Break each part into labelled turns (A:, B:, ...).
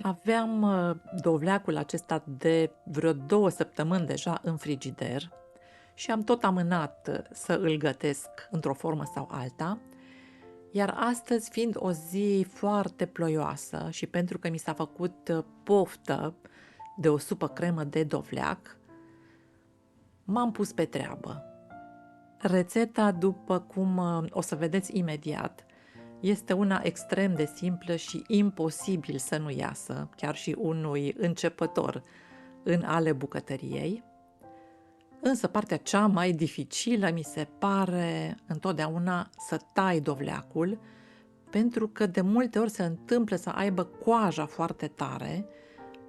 A: Aveam dovleacul acesta de vreo 2 săptămâni deja în frigider și am tot amânat să îl gătesc într-o formă sau alta, iar astăzi, fiind o zi foarte ploioasă și pentru că mi s-a făcut poftă de o supă cremă de dovleac, m-am pus pe treabă. Rețeta, după cum o să vedeți imediat, este una extrem de simplă și imposibil să nu iasă, chiar și unui începător în ale bucătăriei. Însă partea cea mai dificilă mi se pare întotdeauna să tai dovleacul, pentru că de multe ori se întâmplă să aibă coaja foarte tare,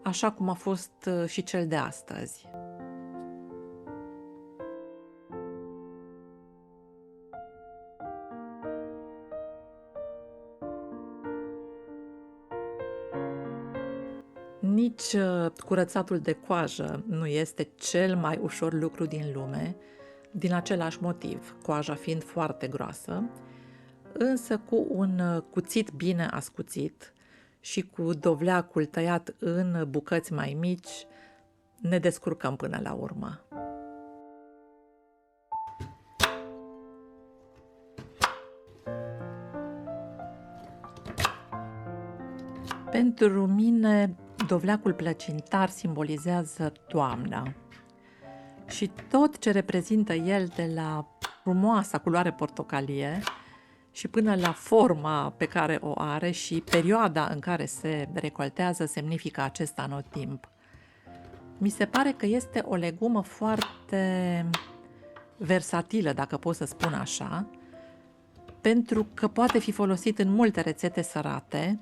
A: așa cum a fost și cel de astăzi. Nici curățatul de coajă nu este cel mai ușor lucru din lume, din același motiv, coaja fiind foarte groasă, însă cu un cuțit bine ascuțit și cu dovleacul tăiat în bucăți mai mici, ne descurcăm până la urmă. Pentru mine, dovleacul plăcintar simbolizează toamna și tot ce reprezintă el, de la frumoasa culoare portocalie și până la forma pe care o are și perioada în care se recoltează, semnifică acest anotimp. Mi se pare că este o legumă foarte versatilă, dacă pot să spun așa, pentru că poate fi folosit în multe rețete sărate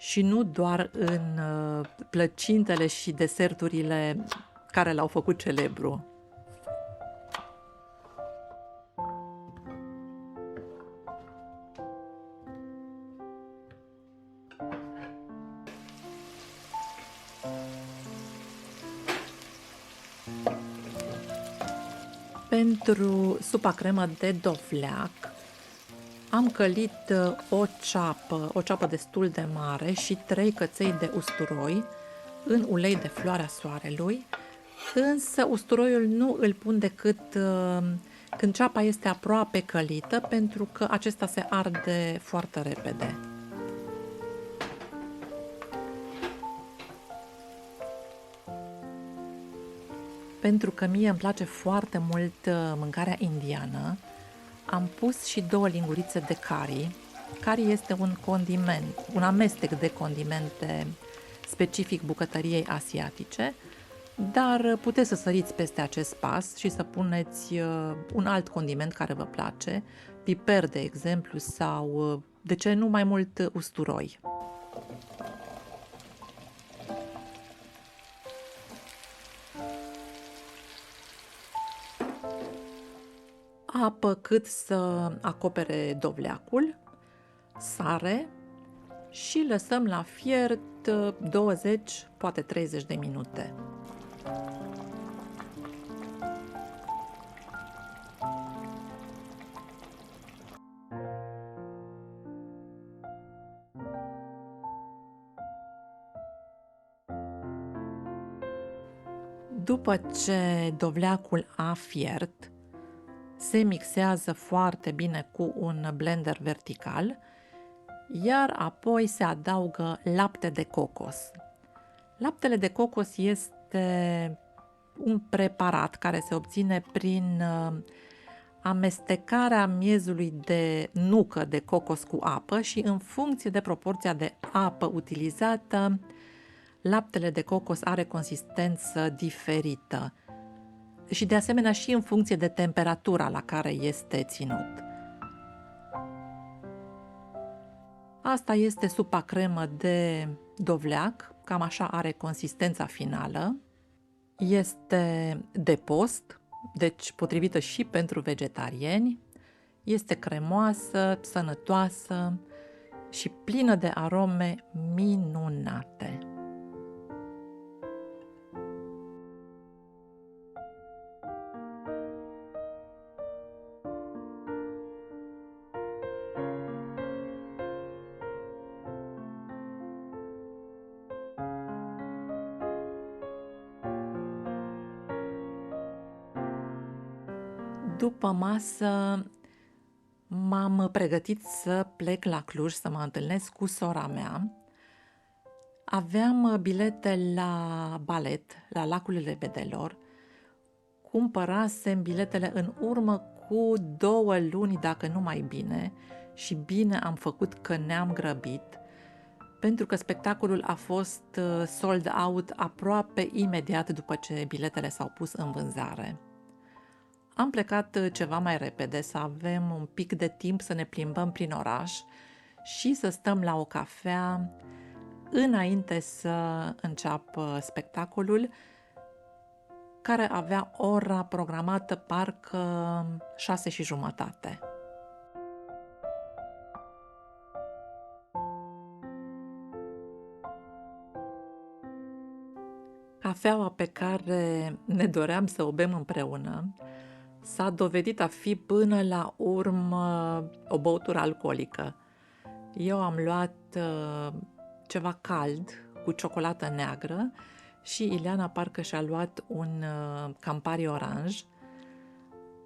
A: și nu doar în plăcintele și deserturile care l-au făcut celebru. Pentru supa cremă de dovleac am călit o ceapă destul de mare și 3 căței de usturoi în ulei de floarea soarelui, însă usturoiul nu îl pun decât când ceapa este aproape călită, pentru că acesta se arde foarte repede. Pentru că mie îmi place foarte mult mâncarea indiană, am pus și 2 lingurițe de curry. Curry este un condiment, un amestec de condimente specific bucătăriei asiatice, dar puteți să săriți peste acest pas și să puneți un alt condiment care vă place, piper de exemplu sau, de ce nu, mai mult usturoi. Apă cât să acopere dovleacul, sare și lăsăm la fiert 20, poate 30 de minute. După ce dovleacul a fiert, se mixează foarte bine cu un blender vertical, iar apoi se adaugă lapte de cocos. Laptele de cocos este un preparat care se obține prin amestecarea miezului de nucă de cocos cu apă și în funcție de proporția de apă utilizată, laptele de cocos are consistență diferită și de asemenea și în funcție de temperatura la care este ținut. Asta este supa cremă de dovleac, cam așa are consistența finală. Este de post, deci potrivită și pentru vegetariani. Este cremoasă, sănătoasă și plină de arome minunate. După masă m-am pregătit să plec la Cluj să mă întâlnesc cu sora mea. Aveam bilete la balet, la Lacul Lebedelor. Cumpărasem biletele în urmă cu 2 luni, dacă nu mai bine, și bine am făcut că ne-am grăbit, pentru că spectacolul a fost sold out aproape imediat după ce biletele s-au pus în vânzare. Am plecat ceva mai repede să avem un pic de timp să ne plimbăm prin oraș și să stăm la o cafea înainte să înceapă spectacolul, care avea ora programată parcă 6:30. Cafeaua pe care ne doream să o bem împreună s-a dovedit a fi până la urmă o băutură alcoolică. Eu am luat ceva cald cu ciocolată neagră și Ileana parcă și-a luat un Campari oranj.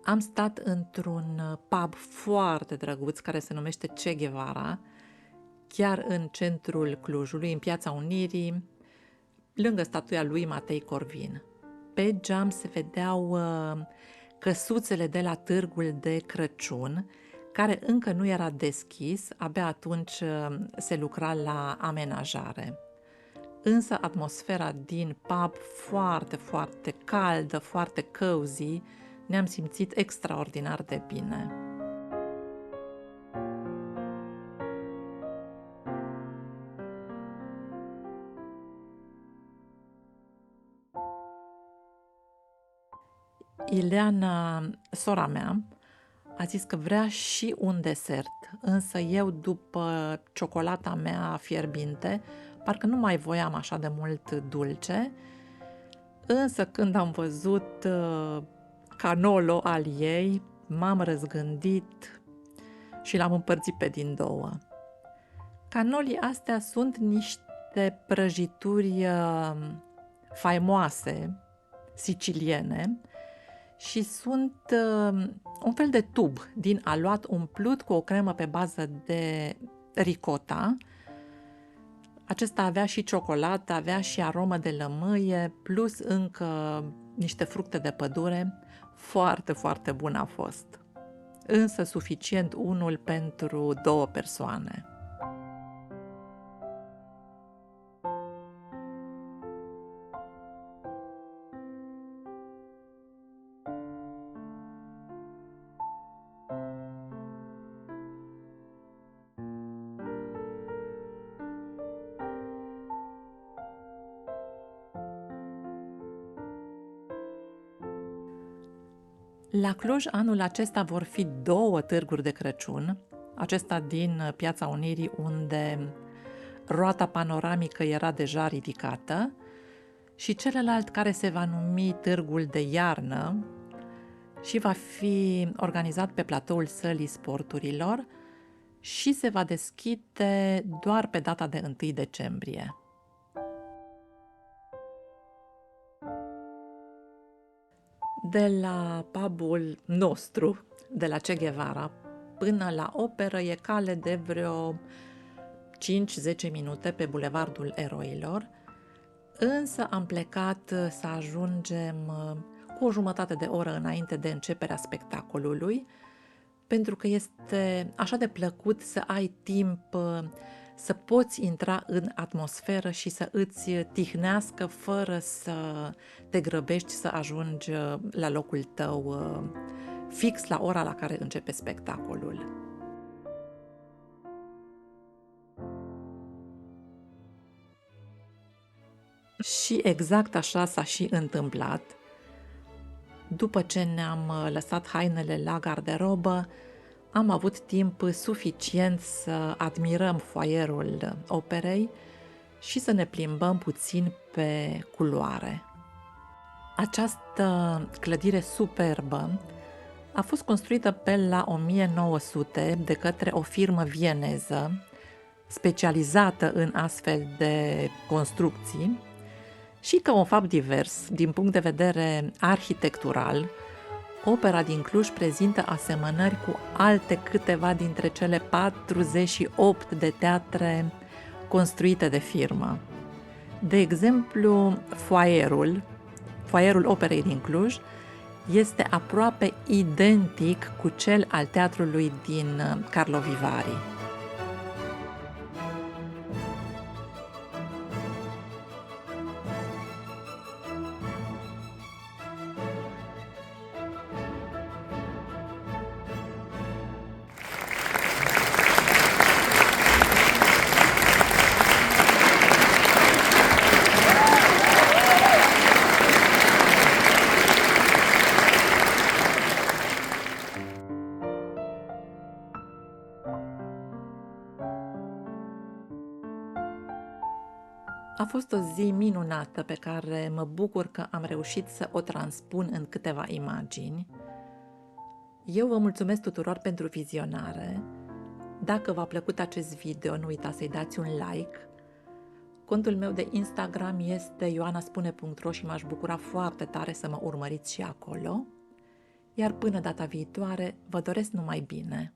A: Am stat într-un pub foarte drăguț care se numește Che Guevara, chiar în centrul Clujului, în Piața Unirii, lângă statuia lui Matei Corvin. Pe geam se vedeau căsuțele de la târgul de Crăciun, care încă nu era deschis, abia atunci se lucra la amenajare. Însă atmosfera din pub foarte, foarte caldă, foarte cozy, ne-am simțit extraordinar de bine. Ileana, sora mea, a zis că vrea și un desert, însă eu, după ciocolata mea fierbinte, parcă nu mai voiam așa de mult dulce, însă când am văzut canolo al ei, m-am răzgândit și l-am împărțit pe din două. Canolii astea sunt niște prăjituri faimoase, siciliene, și sunt un fel de tub din aluat umplut cu o cremă pe bază de ricota. Acesta avea și ciocolată, avea și aromă de lămâie, plus încă niște fructe de pădure. Foarte, foarte bun a fost. Însă suficient unul pentru 2 persoane. La Cluj anul acesta vor fi 2 târguri de Crăciun, acesta din Piața Unirii, unde roata panoramică era deja ridicată, și celălalt care se va numi Târgul de Iarnă și va fi organizat pe platoul Sălii Sporturilor și se va deschide doar pe data de 1 decembrie. De la pubul nostru, de la Che Guevara, până la operă e cale de vreo 5-10 minute pe Bulevardul Eroilor, însă am plecat să ajungem cu o jumătate de oră înainte de începerea spectacolului, pentru că este așa de plăcut să ai timp să poți intra în atmosferă și să îți tihnească fără să te grăbești să ajungi la locul tău fix la ora la care începe spectacolul. Și exact așa s-a și întâmplat. După ce ne-am lăsat hainele la garderobă, am avut timp suficient să admirăm foaierul operei și să ne plimbăm puțin pe culoare. Această clădire superbă a fost construită pe la 1900 de către o firmă vieneză specializată în astfel de construcții și, ca un fapt divers din punct de vedere arhitectural, Opera din Cluj prezintă asemănări cu alte câteva dintre cele 48 de teatre construite de firmă. De exemplu, foaierul Operei din Cluj este aproape identic cu cel al teatrului din Carlo Vivari. A fost o zi minunată pe care mă bucur că am reușit să o transpun în câteva imagini. Eu vă mulțumesc tuturor pentru vizionare. Dacă v-a plăcut acest video, nu uitați să-i dați un like. Contul meu de Instagram este ioanaspune.ro și m-aș bucura foarte tare să mă urmăriți și acolo. Iar până data viitoare, vă doresc numai bine!